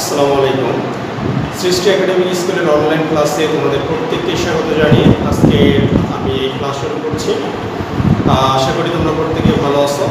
আসসালামু আলাইকুম। সৃষ্টি একাডেমিক স্কুলের অনলাইন ক্লাসে তোমাদের প্রত্যেককে স্বাগত জানিয়ে আজকে আমি এই ক্লাস শুরু করছি। আশা করি তোমরা প্রত্যেকে ভালো আছো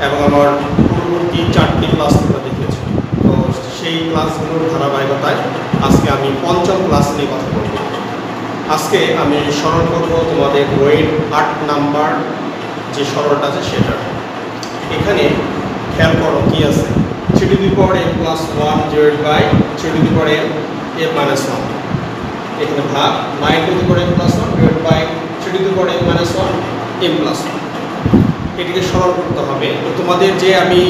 এবং আমার পূর্ববর্তী 4টি ক্লাস তোমরা দেখেছো। তো সেই ক্লাসগুলোর ধারাবাহিকতায় আজকে আমি পঞ্চম ক্লাস নিয়ে কথা বলব। আজকে আমি সরল করব তোমাদের বইয়ের 8 নাম্বার যে সরলটা আছে সেটা। এখানে খেয়াল করো কি আছে, 3 to the power m plus 1 divided by 3 to the power m minus 1. এখানে ভাগ 9 to the power m plus 1 divided by 3 to the power m minus 1 m plus 1. এটিকে সরল করতে হবে। তো তোমাদের যে আমি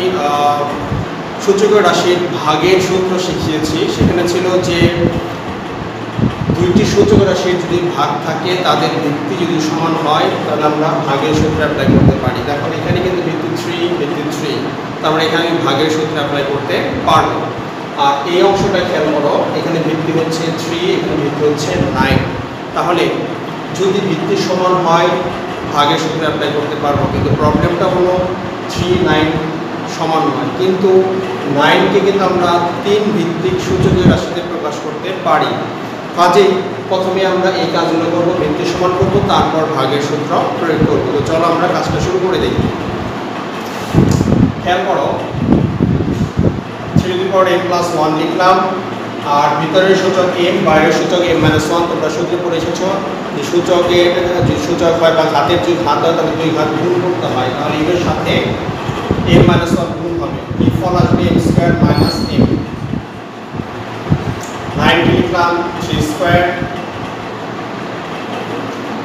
সূচকীয় রাশির ভাগের সূত্র শিখিয়েছি সেখানে ছিল যে দুইটি সূচক রাশির যদি ভাগ থাকে তাদের ভিত্তি যদি সমান হয় তাহলে আমরা ভাগের সূত্র অ্যাপ্লাই করতে পারি। দেখো এখানে কিন্তু ভিত্তি 3, তারপরে এখানে আমি ভাগের সূত্র অ্যাপ্লাই করতে পারবো। আর এই অংশটা খেয়াল করো, এখানে ভিত্তি হচ্ছে 3, এখানে ভিত্তি হচ্ছে 9। তাহলে যদি ভিত্তি সমান হয় ভাগের সূত্র অ্যাপ্লাই করতে পারবো, কিন্তু প্রবলেমটা হলো 3, 9 সমান নয়, কিন্তু 9কে কিন্তু আমরা 3 ভিত্তিক সূচকীয় রাশিতে প্রকাশ করতে পারি। কাজেই প্রথমে আমরা এই কাজগুলো করবো, ভিত্তি সমান করবো, তারপর ভাগের সূত্র প্রয়োগ করবো। তো চলো আমরা কাজটা শুরু করে দেখি। খেয়াল করো 3 to the power m plus 1 লিখলাম, আর ভিতরের সূচক m, বাইরের সূচক m minus 1। তোমরা সূত্রে পড়ে এসেছো যে সূচকের যে সূচক হয় বা ঘাতের যদি ঘাত হয় তাহলে 2 ঘাত গুণ করতে হয়, তাহলে এর সাথে m minus 1 গুণ হবে, এই ফল আসবে m স্কয়ার মাইনাস m। 9 লিখলাম 3 স্কয়ার,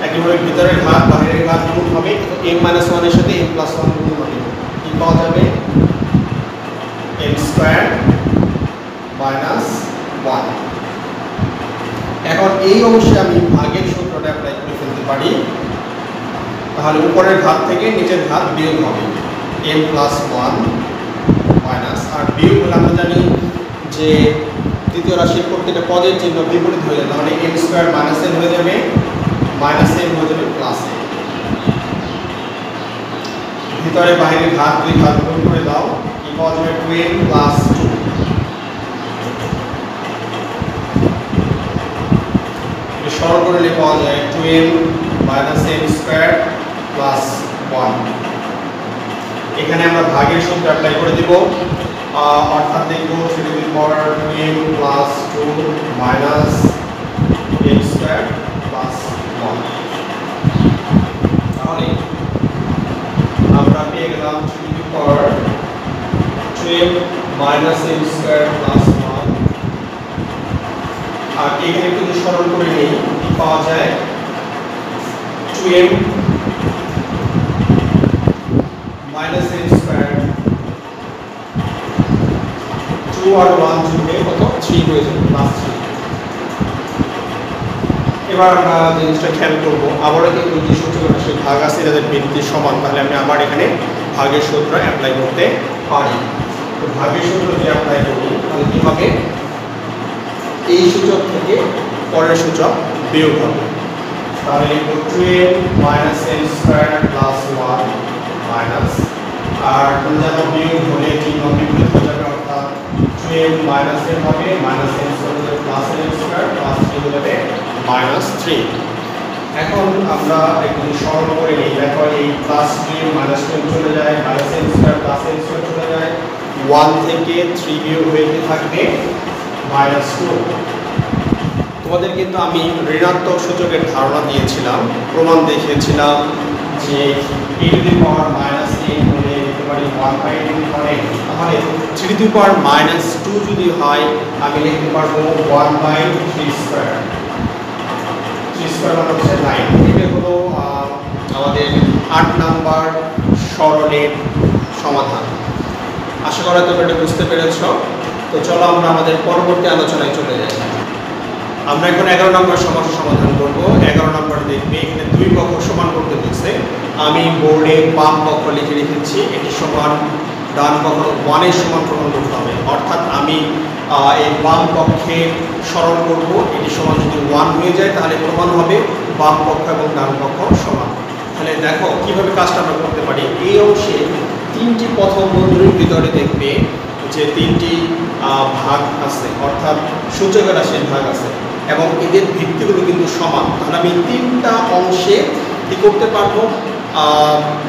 একইভাবে ভিতরের ঘাত বাইরের ঘাত গুণ হবে, তো m minus 1 এর সাথে m plus 1 গুণ হবে, কি পাওয়া যাবে m স্কয়ার মাইনাস 1। এখন এই অংশে আমি ভাগের সূত্রটা অ্যাপ্লাই করে ফেলতে পারি, তাহলে উপরের ঘাত থেকে নিচের ঘাত বিয়োগ হবে m plus 1 মাইনাস, আর বিয়োগ হলে আমরা জানি যে দ্বিতীয় রাশির প্রত্যেকটা পদের চিহ্ন বিপরীত হয়ে যাবে, তাহলে m স্কয়ার মাইনাস m হয়ে যাবে, মাইনাস m হয়ে যাবে প্লাস m। ভিতরে বাইরে ঘাত 2 ঘাত গুণ করে দাও, কি পাওয়া যাবে 2m প্লাস 2। সরল করলে পাওয়া যায় 2m minus m square plus 1। এখানে আমরা ভাগের সূত্র অ্যাপ্লাই করে দিব, অর্থাৎ দেখব 3 to the power 2m plus 2 minus m square plus 1। তাহলে আমরা পেয়ে গেলাম 3 to the power 2m minus m square plus 1। আর এখানে যদি সরল করে নেই কি পাওয়া যায় 2m minus m square, 2 আর 1 যোগে কত 3 হয়ে যাবে প্লাস 3। এবার আমরা জিনিসটা খেয়াল করব, আবারও কিন্তু দুটি সূচক রাশি ভাগ আছে যাদের ভিত্তি সমান, তাহলে আমি আবার এখানে ভাগের সূত্র অ্যাপ্লাই করতে পারি। তো ভাগের সূত্র যদি অ্যাপ্লাই করি তাহলে কি হবে, এই সূচক থেকে পরের সূচক বিয়োগ হবে, তাহলে লিখব 2m minus m square plus 1 minus, আর জানো বিয়োগ হলে চিহ্ন বিপরীত হয়ে যাবে, অর্থাৎ 2m minus m হবে minus m square plus m square plus 3 হয়ে যাবে মাইনাস 3। এখন আমরা একটু সরল করে নিই, দেখো এই প্লাস 2m মাইনাস 2m চলে যায়, minus m square plus m square চলে যায়, 1 থেকে 3 বিয়োগ হয়ে থাকবে মাইনাস 2। তোমাদের কিন্তু আমি ঋণাত্মক সূচকের ধারণা দিয়েছিলাম, প্রমাণ দেখিয়েছিলাম যে e to the power minus m হলে লিখতে পারি 1 by e to the power m, তাহলে 3 to the power minus 2 যদি হয় আমি লিখতে পারবো 1 by 3 স্কয়ার, 3 স্কয়ার মানে হচ্ছে 9। এটা হলো আমাদের 8 নাম্বার সরলের সমাধান। আশা করি তোমরা এটা বুঝতে পেরেছো। তো চলো আমরা আমাদের পরবর্তী আলোচনায় চলে যাই। আমরা এখন 11 নম্বর সমস্যা সমাধান করব। 11 নম্বর দেখবে এখানে দুই পক্ষ সমান করতে বলছে, আমি বোর্ডে বাম পক্ষ লিখে রেখেছি, এটি সমান ডান পক্ষ 1 এর সমান গ্রহণ করতে হবে, অর্থাৎ আমি এই বাম পক্ষে সরল করব, এটি সমান যদি 1 হয়ে যায় তাহলে প্রমাণ হবে বাম পক্ষ এবং ডান পক্ষ সমান। তাহলে দেখো কিভাবে কাজটা আমরা করতে পারি। এই অংশে 3টি প্রথম বন্ধনীর ভিতরে দেখবে যে 3টি ভাগ আছে, অর্থাৎ সূচক রাশির ভাগ আছে এবং এদের ভিত্তিগুলো কিন্তু সমান। তাহলে আমি তিনটা অংশে কি করতে পারবো,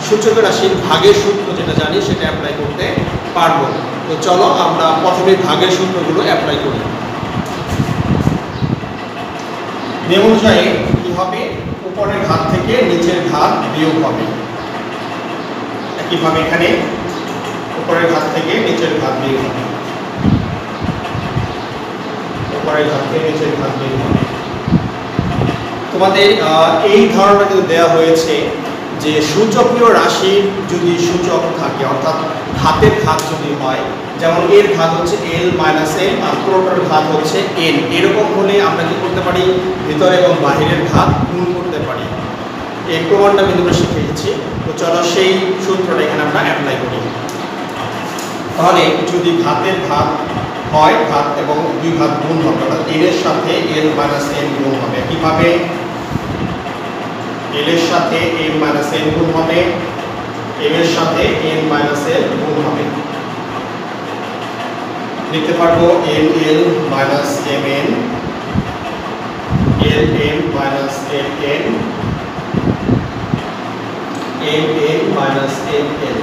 সূচক রাশির ভাগের সূত্র যেটা জানি সেটা অ্যাপ্লাই করতে পারবো। তো চলো আমরা প্রথমে ভাগের সূত্রগুলো অ্যাপ্লাই করি। নিয়ম অনুযায়ী কি হবে, উপরের ঘাত থেকে নিচের ঘাত বিয়োগ হবে। একইভাবে এখানে উপরের ঘাত থেকে নিচের ঘাত বিয়োগ হবে, উপরের ঘাত থেকে নিচের ঘাত বিয়োগ হবে। তোমাদের এই ধারণা কিন্তু দেওয়া হয়েছে যে সূচকীয় রাশির যদি সূচক থাকে, অর্থাৎ ঘাতের ঘাত যদি হয়, যেমন এর ঘাত হচ্ছে l মাইনাস m আর পুরোটার ঘাত হচ্ছে n, এরকম হলে আমরা কি করতে পারি, ভিতরে এবং বাহিরের ঘাত গুণ করতে পারি। এই প্রমাণটা কিন্তু আমরা শিখে গেছি। তো চলো সেই সূত্রটা এখানে আমরা অ্যাপ্লাই করি। তাহলে যদি ঘাতের ঘাত হয়, ঘাত এবং দুই ঘাত গুণ হবে, অর্থাৎ l এর সাথে l মাইনাস m গুণ হবে। কিভাবে, l এর সাথে m মাইনাস n গুণ হবে, m এর সাথে n মাইনাস l গুণ হবে। লিখতে পারবো l minus mn, lm minus mn, mn minus ml।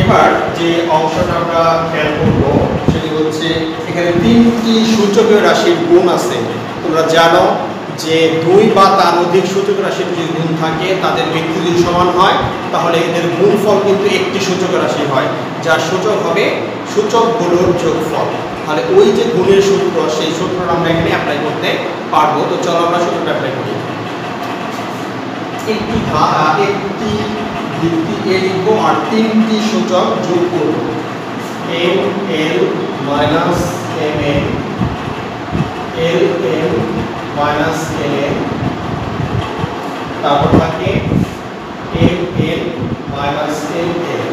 এবার যে অংশটা আমরা খেয়াল করবো সেটি হচ্ছে এখানে তিনটি সূচকীয় রাশির গুণ আছে। তোমরা জানো যে দুই বা তার অধিক সূচক রাশির যদি গুণ থাকে তাদের ভিত্তি যদি সমান হয় তাহলে এদের গুণফল কিন্তু একটি সূচক রাশি হয়, যার সূচক হবে সূচকগুলোর যোগফল। তাহলে ওই যে গুণের সূত্র, সেই সূত্রটা আমরা এখানে অ্যাপ্লাই করতে পারবো। তো চলো আমরা সূত্রটা অ্যাপ্লাই করি। একটি ভিত্তি a লিখবো আর তিনটি সূচক যোগ করব, m l minus mn, lm minus ln, তারপর থাকে ml মাইনাস ml।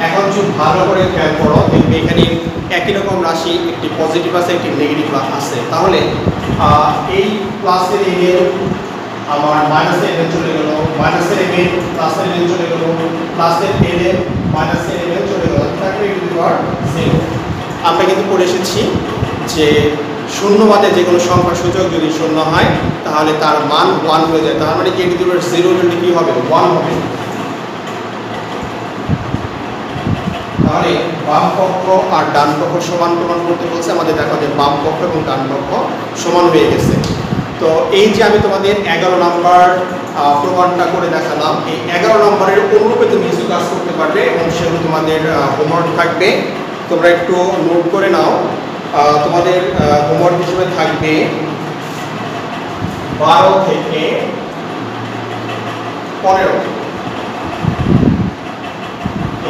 এখন যদি ভালো করে খেয়াল করো দেখবে এখানে একই রকম রাশি, একটি পজিটিভ আছে একটি নেগেটিভ আছে। তাহলে এই প্লাসের ml আমার মাইনাসের ml চলে গেল, মাইনাসের ml প্লাসের ml চলে গেল, প্লাসের lm মাইনাসের ml চলে গেল, তাহলে এটি পাওয়ার 0। আমরা কিন্তু পড়ে এসেছি যে শূন্যবাদে যে কোনো সংখ্যার সূচক যদি শূন্য হয় তাহলে তার মান 1 হয়ে যায়। তার মানে কি এটি পাওয়ার 0 হলে কি হবে, 1 হবে। তাহলে বাম পক্ষ আর ডান পক্ষ সমান প্রমাণ করতে বলছে আমাদের। দেখো যে বাম পক্ষ এবং ডান পক্ষ সমান হয়ে গেছে। তো এই যে আমি তোমাদের 11 নম্বর প্রমাণটা করে দেখালাম, এই 11 নম্বরের অনুরূপে তুমি কিছু কাজ করতে পারবে এবং সেগুলো তোমাদের হোমওয়ার্ক থাকবে। তোমরা একটু নোট করে নাও। তোমাদের হোমওয়ার্ক হিসেবে থাকবে 12 থেকে 15।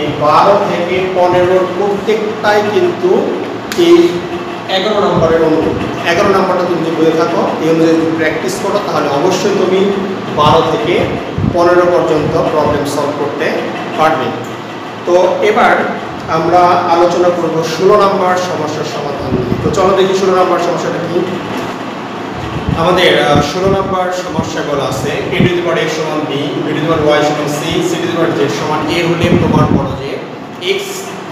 এই 12 থেকে 15 প্রত্যেকটাই কিন্তু এই 11 নম্বরের অনুরূপ। 11 নম্বরটা তুমি যদি বুঝে থাকো, এই অনুযায়ী যদি প্র্যাকটিস করো তাহলে অবশ্যই তুমি 12 থেকে 15 পর্যন্ত প্রবলেম সলভ করতে পারবে। তো এবার আমরা আলোচনা করব 16 নম্বর সমস্যার সমাধান নিয়ে। তো চলো দেখি 16 নম্বর সমস্যাটা কি। আমাদের 16 নম্বর সমস্যাগুলো আছে a to the power x সমান b, b to the power y সমান c, c to the power z সমান a হলে প্রমাণ করো যে x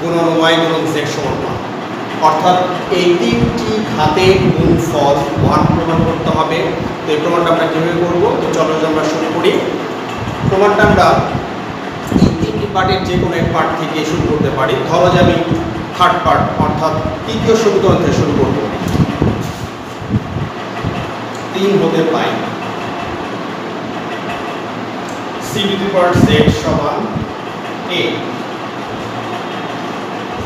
গুণন y গুণন z সমান 1। অর্থাৎ এই তিনটি ঘাতের গুণফল 1 প্রমাণ করতে হবে। তো এই প্রমাণটা আমরা কিভাবে করব, তো চলো আমরা শুরু করি। প্রমাণটা আমরা এই তিনটি পার্টের যে কোনো এক পার্ট থেকে শুরু করতে পারি। ধরো যে আমি থার্ড পার্ট অর্থাৎ তৃতীয় সমীকরণ থেকে শুরু করব। 3 হতে পাই c to the power z সমান a।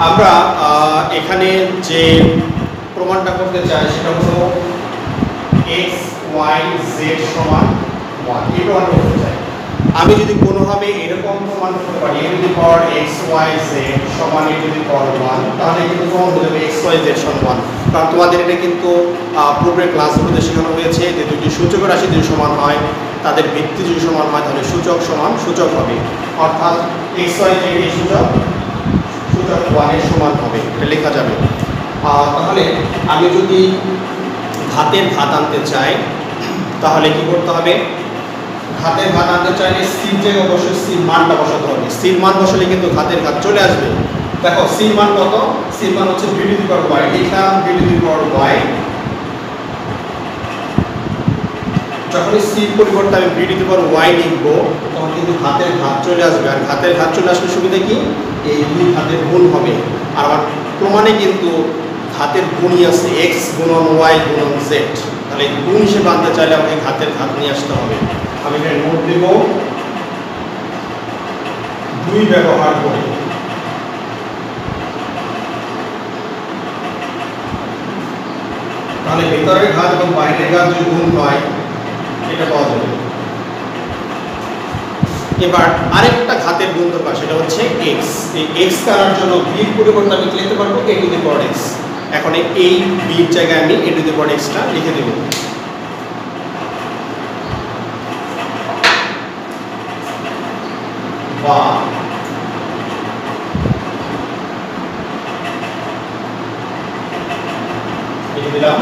আমরা এখানে যে প্রমাণটা করতে চাই সেটা হলো x y z সমান 1, এই প্রমাণ করতে চাই। আমি যদি কোনোভাবে এরকম প্রমাণ করতে পারি a to the power x y z সমান a টু দি পাওয়ার 1, তাহলে কিন্তু প্রমাণ হয়ে যাবে x y z সমান 1। কারণ তোমাদের এটা কিন্তু পূর্বের ক্লাসগুলোতে শেখানো হয়েছে যে দুটি সূচক রাশি যদি সমান হয়, তাদের ভিত্তি যদি সমান হয় তাহলে সূচক সমান সূচক হবে। অর্থাৎ x y z এই সূচক 1 এর সমান হবে, এটা লেখা যাবে। তাহলে আমি যদি ঘাতের ঘাত আনতে চাই তাহলে কি করতে হবে, ঘাতের ঘাত আনতে চাইলে c এর জায়গায় অবশ্যই c মানটা বসাতে হবে। c এর মান বসালে কিন্তু ঘাতের ঘাত চলে আসবে। দেখো c মান কত, c মান হচ্ছে b to the power y, লিখলাম b to the power y। যখন c পরিবর্তে আমি b to the power y লিখব তখন কিন্তু ঘাতের ঘাত চলে আসবে, আর ঘাতের ঘাত চলে আসলে সুবিধা কি, এই দুই ঘাতের গুণ হবে। আর আমার প্রমাণে কিন্তু ঘাতের গুণই আছে x গুণন y গুণন z, তাহলে এই গুণ হিসেবে আনতে চাইলে আমাকে ঘাতের ঘাত নিয়ে আসতে হবে। আমি এখানে নোট দেব 2 ব্যবহার করে। তাহলে ভিতরের ঘাত এবং বাইরের ঘাত যদি গুণ হয় এটা পাওয়া যাবে। এবার আরেকটা ঘাতের গুণ দরকার, সেটা হচ্ছে x। এই x করার জন্য b এর পরিবর্তে আমি লিখতে পারবো a to the power x। এখন এই b এর জায়গায় আমি a to the power x টা লিখে দেব। বা লিখে দিলাম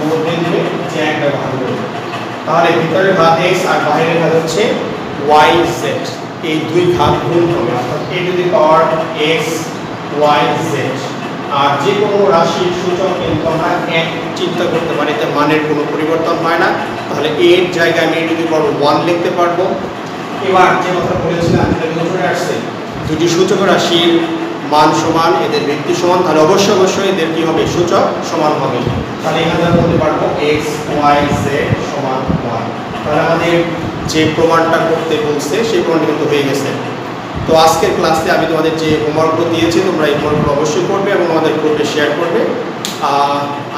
মধ্যে দিয়ে যে একটা ভাগ করব। তাহলে ভিতরের ঘাত x আর বাইরের ঘাত হচ্ছে y z, এই দুই ঘাত গুণ হবে, অর্থাৎ a to the power x y z। আর যে কোনো রাশির সূচক কিন্তু আমরা এক চিন্তা করতে পারি, এতে মানের কোনো পরিবর্তন হয় না। তাহলে a এর জায়গায় আমি a টু দি পাওয়ার 1 লিখতে পারবো। এবার যে কথা বলেছিলাম সেটা নজরে আসছে, দুটি সূচক রাশির মান সমান, এদের ভিত্তি সমান, তাহলে অবশ্যই এদের কি হবে, সূচক সমান হবে। তাহলে এখানে আমরা বলতে পারবো x y z সমান 1। তাহলে আমাদের যে প্রমাণটা করতে বলছে সেই প্রমাণটা কিন্তু হয়ে গেছে। তো আজকের ক্লাসে আমি তোমাদের যে হোমওয়ার্কগুলো দিয়েছি তোমরা এই হোমওয়ার্কগুলো অবশ্যই করবে এবং আমাদের গ্রুপে শেয়ার করবে।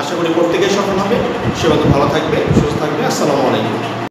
আশা করি প্রত্যেকেই সফল হবে। সে ভালো থাকবে, সুস্থ থাকবে। আসসালামু আলাইকুম।